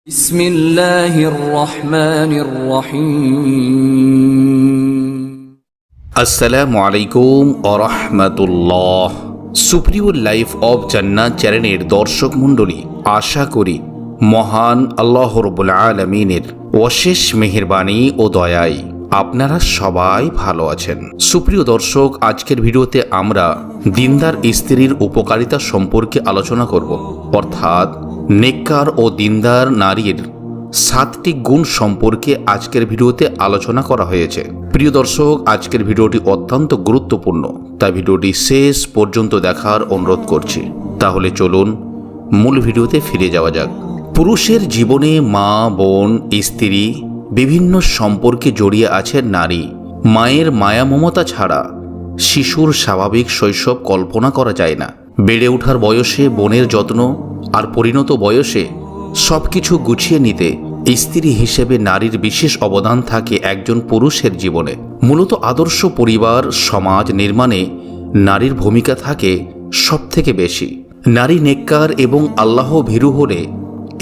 بسم الله الرحمن الرحيم আসসালামু আলাইকুম আরহামাতুল্লাহ। সুপ্রিয় লাইফ অব জান্নাত চ্যানেলের দর্শক মণ্ডলী, আশা করি মহান আল্লাহ রাব্বুল আলামিনের অশেষ মেহেরবানি ও দয়ায় আপনারা সবাই ভালো আছেন। সুপ্রিয় দর্শক, আজকের ভিডিওতে আমরা দিনদার স্ত্রীর উপকারিতা সম্পর্কে আলোচনা করব, অর্থাৎ নেককার ও দিনদার নারীর 7টি গুণ সম্পর্কে আজকের ভিডিওতে আলোচনা করা হয়েছে। প্রিয় দর্শক, আজকের ভিডিওটি অত্যন্ত গুরুত্বপূর্ণ, তাই ভিডিওটি শেষ পর্যন্ত দেখার অনুরোধ করছি। তাহলে চলুন মূল ভিডিওতে ফিরে যাওয়া যাক। পুরুষের জীবনে মা, বোন, স্ত্রী বিভিন্ন সম্পর্কে জড়িয়ে আছে নারী। মায়ের মায়া মমতা ছাড়া শিশুর স্বাভাবিক শৈশব কল্পনা করা যায় না। বেড়ে ওঠার বয়সে বোনের যত্ন আর পরিণত বয়সে সবকিছু গুছিয়ে নিতে স্ত্রী হিসেবে নারীর বিশেষ অবদান থাকে একজন পুরুষের জীবনে। মূলত আদর্শ পরিবার সমাজ নির্মাণে নারীর ভূমিকা থাকে সবথেকে বেশি। নারী নেককার এবং আল্লাহ ভীরু হলে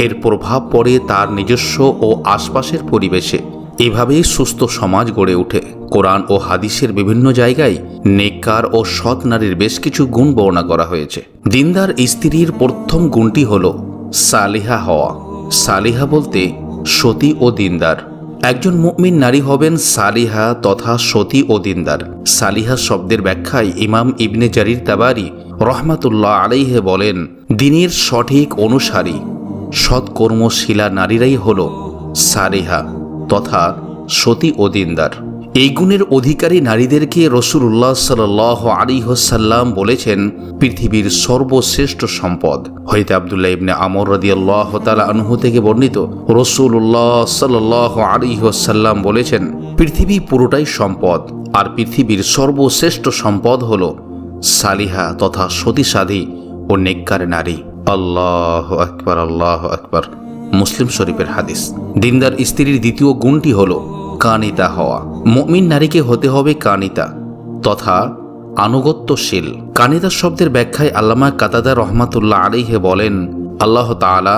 এর প্রভাব পড়ে তার নিজস্ব ও আশপাশের পরিবেশে। এভাবেই সুস্থ সমাজ গড়ে ওঠে। কোরআন ও হাদিসের বিভিন্ন জায়গায় নেককার ও সৎ নারীর বেশ কিছু গুণ বর্ণনা করা হয়েছে। দিনদার স্ত্রীর প্রথম গুণটি হল সালিহা হওয়া। সালিহা বলতে সতী ও দিনদার। একজন মুমিন নারী হবেন সালিহা তথা সতী ও দিনদার। সালিহা শব্দের ব্যাখ্যায় ইমাম ইবনে জারির তাবারি রহমাতুল্লাহ আলাইহি বলেন, দ্বীনের সঠিক অনুসারী সৎকর্মশীলা নারীরাই হল সালিহা তথা সতী ও দিনদার। এই গুণের অধিকারী নারীদেরকে রাসূলুল্লাহ সাল্লাল্লাহু আলাইহি ওয়াসাল্লাম বলেছেন পৃথিবীর সর্বশ্রেষ্ঠ সম্পদ। হযরত আব্দুল্লাহ ইবনে আমর রাদিয়াল্লাহু তাআলা আনহু থেকে বর্ণিত, রাসূলুল্লাহ সাল্লাল্লাহু আলাইহি ওয়াসাল্লাম বলেছেন, পৃথিবী পুরোটাই সম্পদ, আর পৃথিবীর সর্বশ্রেষ্ঠ সম্পদ হল সালিহা তথা সতী সাধী ও নেককার নারী। আল্লাহু আকবার, আল্লাহু আকবার। মুসলিম শরীফের হাদিস। দিনদার স্ত্রীর দ্বিতীয় গুণটি হল কানিতা হওয়া। মুমিন নারীকে হতে হবে কানিতা তথা আনুগত্যশীল। কানিতা শব্দের ব্যাখ্যায় আল্লামা কাতাদা রহমাতুল্লাহ আলাইহি বলেন, আল্লাহ তাআলা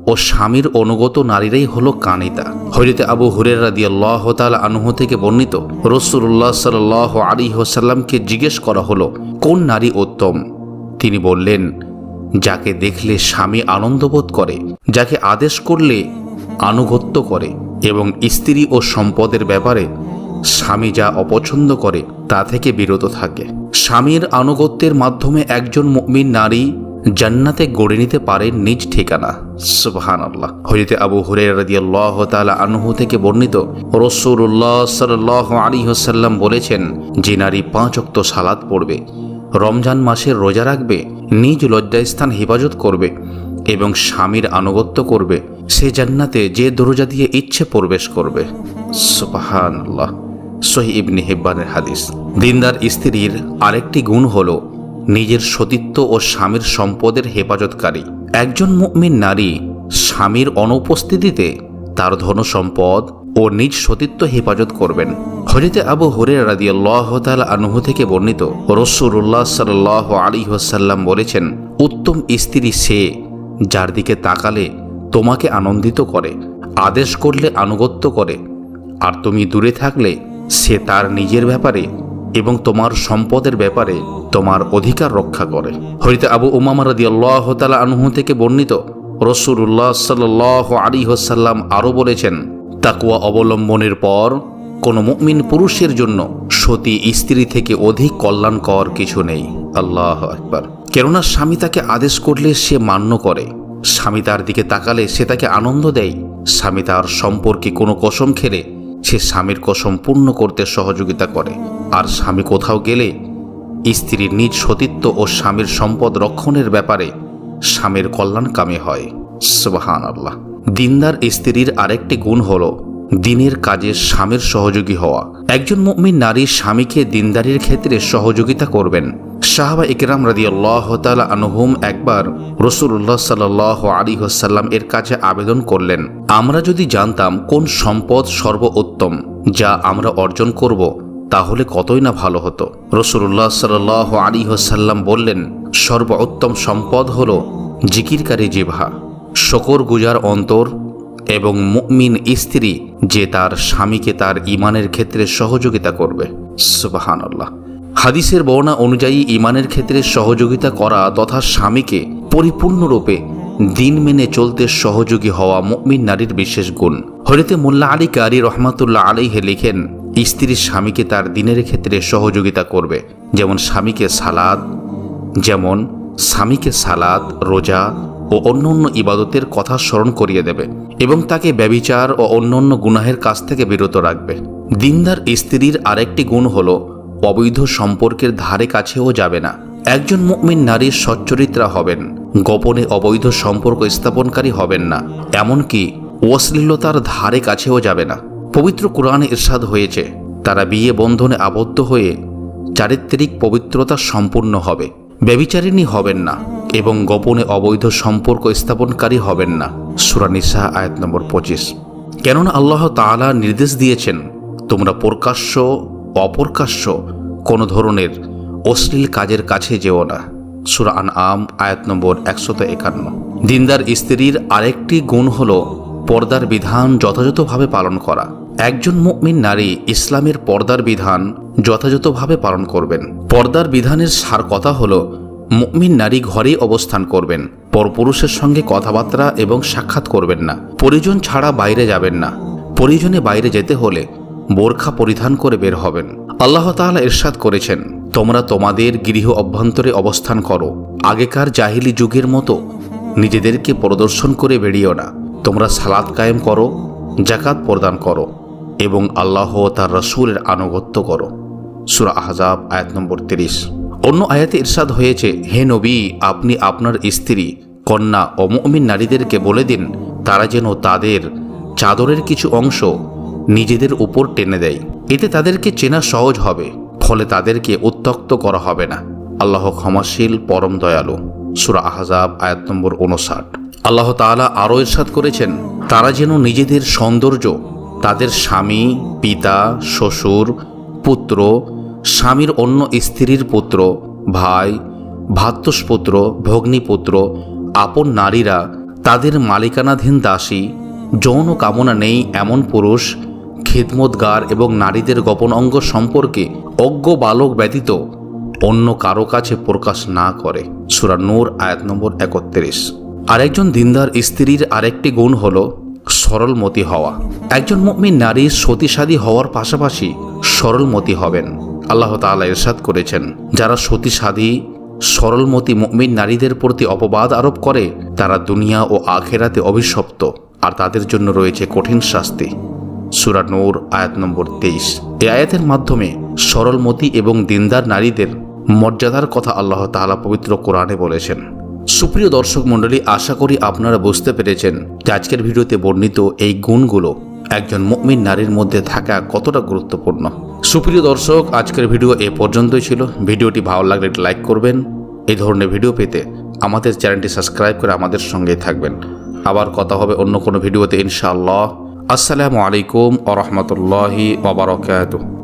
ও স্বামীর অনুগত নারীরাই হলো কানিতা। হযরত আবু হুরায়রা রাদিয়াল্লাহু তাআলা আনহু থেকে বর্ণিত, রাসূলুল্লাহ সাল্লাল্লাহু আলাইহি ওয়াসাল্লামকে জিজ্ঞেস করা হলো, কোন নারী উত্তম? তিনি বললেন, যাকে দেখলে স্বামী আনন্দবোধ করে, যাকে আদেশ করলে আনুগত্য করে এবং স্ত্রী ও সম্পদের ব্যাপারে স্বামী যা অপছন্দ করে তা থেকে বিরত থাকে। স্বামীর আনুগত্যের মাধ্যমে একজন মুমিন নারী জান্নাতে গড়ে নিতে পারে নিজ ঠিকানা। সুবহানাল্লাহ। হযরত আবু হুরায়রা রাদিয়াল্লাহু তাআলা আনহু থেকে বর্ণিত, রাসূলুল্লাহ সাল্লাল্লাহু আলাইহি ওয়াসাল্লাম বলেছেন, যে নারী 5 ওয়াক্ত সালাত পড়বে, রমজান মাসের রোজা রাখবে, নিজ লজ্জাস্থান হেফাজত করবে এবং স্বামীর আনুগত্য করবে, সে জান্নাতে যে দরজা দিয়ে ইচ্ছে প্রবেশ করবে। সুবহানাল্লাহ। সহিহ ইবনে হিব্বানের হাদিস। দিনদার স্ত্রীর আরেকটি গুণ হল নিজের সতীত্ব ও স্বামীর সম্পদের হেফাজতকারী। একজন মুমিন নারী স্বামীর অনুপস্থিতিতে তার ধনসম্পদ ও নিজ সতীত্ব হেফাজত করবেন। হযরত আবু হুরায়রা রাদিয়াল্লাহু তাআলা আনহু থেকে বর্ণিত, রাসূলুল্লাহ সাল্লাল্লাহু আলাইহি ওয়াসাল্লাম বলেছেন, উত্তম স্ত্রী সে যার দিকে তাকালে তোমাকে আনন্দিত করে, আদেশ করলে আনুগত্য করে, আর তুমি দূরে থাকলে সে তার নিজের ব্যাপারে এবং তোমার সম্পদের ব্যাপারে তোমার অধিকার রক্ষা করে। হযরত আবু উমামা রাদিয়াল্লাহু তাআলা আনহু থেকে বর্ণিত, রাসূলুল্লাহ সাল্লাল্লাহু আলাইহি ওয়াসাল্লাম আরও বলেছেন, তাকওয়া অবলম্বনের পর কোনো মুমিন পুরুষের জন্য সতী স্ত্রী থেকে অধিক কল্যাণকর কিছু নেই। আল্লাহু আকবার। কেননা স্বামী তাকে আদেশ করলে সে মান্য করে, স্বামী তার দিকে তাকালে সে তাকে আনন্দ দেয়, স্বামী তার সম্পর্কে কোনো কসম খেলে সে স্বামীর কসম পূর্ণ করতে সহযোগিতা করে, আর স্বামী কোথাও গেলে স্ত্রীর নিজ সতীত্ব ও স্বামীর সম্পদ রক্ষণের ব্যাপারে স্বামীর কল্যাণকামী হয়। সুবহানাল্লাহ। দিনদার স্ত্রীর আরেকটি গুণ হল দিনের কাজে স্বামীর সহযোগী হওয়া। একজন মুমিন নারী স্বামীকে দিনদারির ক্ষেত্রে সহযোগিতা করবেন। সাহাবা ইকরাম রাদিয়াল্লাহু তাআলা আনহুম একবার রাসূলুল্লাহ সাল্লাল্লাহু আলাইহি ওয়াসাল্লাম এর কাছে আবেদন করলেন, আমরা যদি জানতাম কোন সম্পদ সর্বোত্তম যা আমরা অর্জন করব, তাহলে কতই না ভালো হতো। রাসূলুল্লাহ সাল্লাল্লাহু আলাইহি ওয়াসাল্লাম বললেন, সর্বোত্তম সম্পদ হলো জিকিরকারী জিহ্বা, শকর গুজার অন্তর এবং মুমিন স্ত্রী যে তার স্বামীকে তার ঈমানের ক্ষেত্রে সহযোগিতা করবে। সুবহানাল্লাহ। হাদিসের বর্ণনা অনুযায়ী ঈমানের ক্ষেত্রে সহযোগিতা করা তথা স্বামীকে পরিপূর্ণরূপে দিন মেনে চলতে সহযোগী হওয়া মুমিন নারীর বিশেষ গুণ। হযরত মোল্লা আলী কারি রহমাতুল্লাহ আলাইহি লিখেন, স্ত্রী স্বামীকে তার দিনের ক্ষেত্রে সহযোগিতা করবে, যেমন স্বামীকে সালাত, রোজা ও অন্যান্য ইবাদতের কথা স্মরণ করিয়ে দেবে এবং তাকে ব্যভিচার ও অন্যান্য গুনাহের কাছ থেকে বিরত রাখবে। দিনদার স্ত্রীর আরেকটি গুণ হলো অবৈধ সম্পর্কের ধারে কাছেও যাবে না। একজন মুমিন নারী সচ্চরিত্রা হবেন, গোপনে অবৈধ সম্পর্ক স্থাপনকারী হবেন না, এমনকি অশ্লীলতার ধারে কাছেও যাবে না। পবিত্র কোরআনে ইরশাদ হয়েছে, তারা বিয়ে বন্ধনে আবদ্ধ হয়ে চারিত্রিক পবিত্রতা সম্পূর্ণ হবে, ব্যভিচারিণী হবেন না এবং গোপনে অবৈধ সম্পর্ক স্থাপনকারী হবেন না। সূরা নিসা আয়াত নম্বর 25। কেননা আল্লাহ তাআলা নির্দেশ দিয়েছেন, তোমরা প্রকাশ্য অপ্রকাশ্য কোনো ধরনের অশ্লীল কাজের কাছে যেও না। সূরা আনআম আয়াত নম্বর 151। দিনদার স্ত্রীর আরেকটি গুণ হলো পর্দার বিধান যথাযথভাবে পালন করা। একজন মুমিন নারী ইসলামের পর্দার বিধান যথাযথভাবে পালন করবেন। পর্দার বিধানের সার কথা হলো, মুমিন নারী ঘরেই অবস্থান করবেন, পরপুরুষের সঙ্গে কথাবার্তা এবং সাক্ষাৎ করবেন না, প্রয়োজন ছাড়া বাইরে যাবেন না, প্রয়োজনে বাইরে যেতে হলে বোরখা পরিধান করে বের হবেন। আল্লাহ তাআলা ইরশাদ করেছেন, তোমরা তোমাদের গৃহ অভ্যন্তরে অবস্থান করো, আগেকার জাহিলি যুগের মতো নিজেদেরকে প্রদর্শন করে বেরিয়েও না। তোমরা সালাত কায়েম করো, যাকাত প্রদান করো এবং আল্লাহ ও তার রাসূলের আনুগত্য করো। সূরা আহজাব আয়াত নম্বর 30। অন্য আয়াতে ইরশাদ হয়েছে, হে নবী, আপনি আপনার স্ত্রী, কন্যা ও মুমিন নারীদেরকে বলে দিন তারা যেন তাদের চাদরের কিছু অংশ নিজেদের উপর টেনে দেয়, এতে তাদেরকে চেনা সহজ হবে, ফলে তাদেরকে উত্ত্যক্ত করা হবে না। আল্লাহ ক্ষমাশীল, পরম দয়ালু। সূরা আহজাব আয়াত নম্বর 59। আল্লাহ তাআলা আরও ইরশাদ করেছেন, তারা যেন নিজেদের সৌন্দর্য তাদের স্বামী, পিতা, শ্বশুর, পুত্র, স্বামীর অন্য স্ত্রীর পুত্র, ভাই, ভ্রাতুষ্পুত্র, ভগ্নীপুত্র, আপন নারীরা, তাদের মালিকানাধীন দাসী, যৌন কামনা নেই এমন পুরুষ, খিদমতগার এবং নারীদের গোপন অঙ্গ সম্পর্কে অজ্ঞ বালক ব্যতীত অন্য কারো কাছে প্রকাশ না করে। সূরা নূর আয়াত নম্বর 31। আরেকজন দিনদার স্ত্রীর আরেকটি গুণ হলো সরলমতি হওয়া। একজন মুমিন নারী সতীসাধী হওয়ার পাশাপাশি সরলমতি হবেন। আল্লাহ তাআলা ইরশাদ করেছেন, যারা সতীসাধী সরলমতি মুমিন নারীদের প্রতি অপবাদ আরোপ করে তারা দুনিয়া ও আখিরাতে অভিশপ্ত, আর তাদের জন্য রয়েছে কঠিন শাস্তি। সূরা নূর আয়াত নম্বর 23। এই আয়াতের মাধ্যমে সরলমতি এবং দিনদার নারীদের মর্যাদার কথা আল্লাহ তাআলা পবিত্র কোরআনে বলেছেন। সুপ্রিয় দর্শক মণ্ডলী, আশা করি আপনারা বুঝতে পেরেছেন যে আজকের ভিডিওতে বর্ণিত এই গুণগুলো একজন মুমিন নারীর মধ্যে থাকা কতটা গুরুত্বপূর্ণ। সুপ্রিয় দর্শক, আজকের ভিডিও এ পর্যন্তই ছিল। ভিডিওটি ভালো লাগলে একটি লাইক করবেন। এই ধরনের ভিডিও পেতে আমাদের চ্যানেলটি সাবস্ক্রাইব করে আমাদের সঙ্গেই থাকবেন। আবার কথা হবে অন্য কোনো ভিডিওতে ইনশাআল্লাহ। আসসালামু আলাইকুম ওয়া রাহমাতুল্লাহি ওয়া বারাকাতুহু।